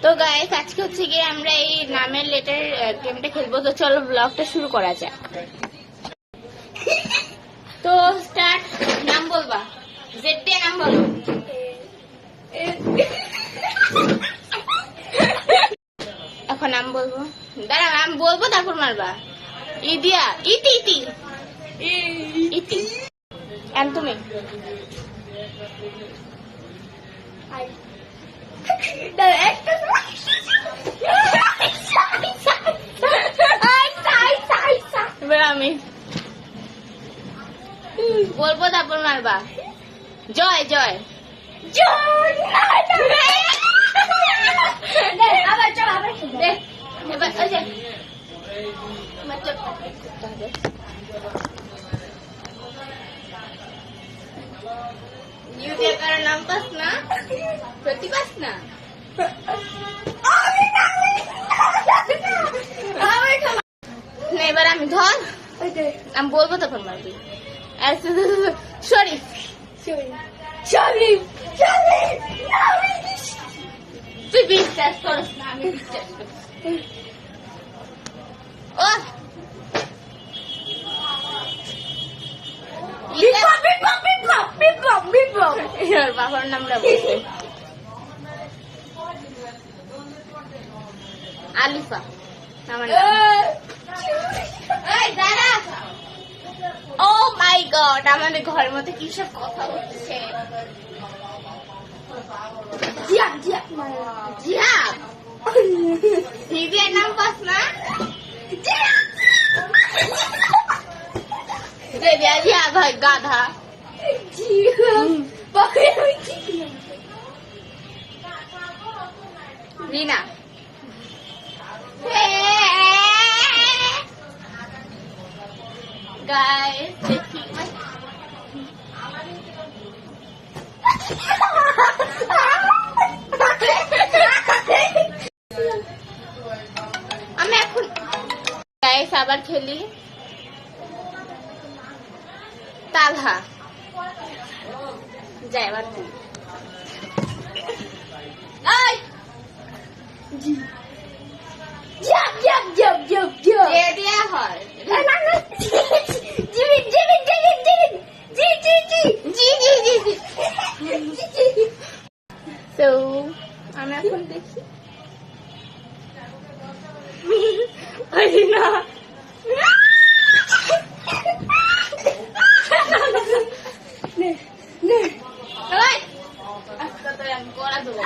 তো গাইস আজকে হচ্ছে গিয়ে আমরা এই নামের লেটার গেমটা খেলবো। তো চলো ব্লগটা শুরু করা যাক। তো স্টার্ট। নাম বলবা, জেড দিয়ে নাম বলো। এখন নাম বলবো, দাঁড়া নাম বলবো তারপর মারবা। ইদিয়া, ইতি ইতি ইতি। এন তুমি আমি বলবো তারপর মারবা। জয় জয় জয়। এবার কারো নাম পাস না, প্রতি পাস না। এবার আমি ধর, আমি বলবো তখন মারবি। শরীফ শরীফ তুই বিশ্বাস করস না, আমি বিশ্বাস করি। ও বাবার নামটা বলছে আলিফা। আমার ও মাই গড, আমাদের ঘরের মধ্যে কি সব কথা হচ্ছে। জিয়াব জিয়াব জিয়াব, দিদির নাম পাস না। জিয়াব হয় গাধা। রিনা গাইস দেখি আমি এখন গাইস আবার খেলি। তালহা যাই এবার তুই দেয়া হয়। তো আমি এখন দেখি না করা দেবো।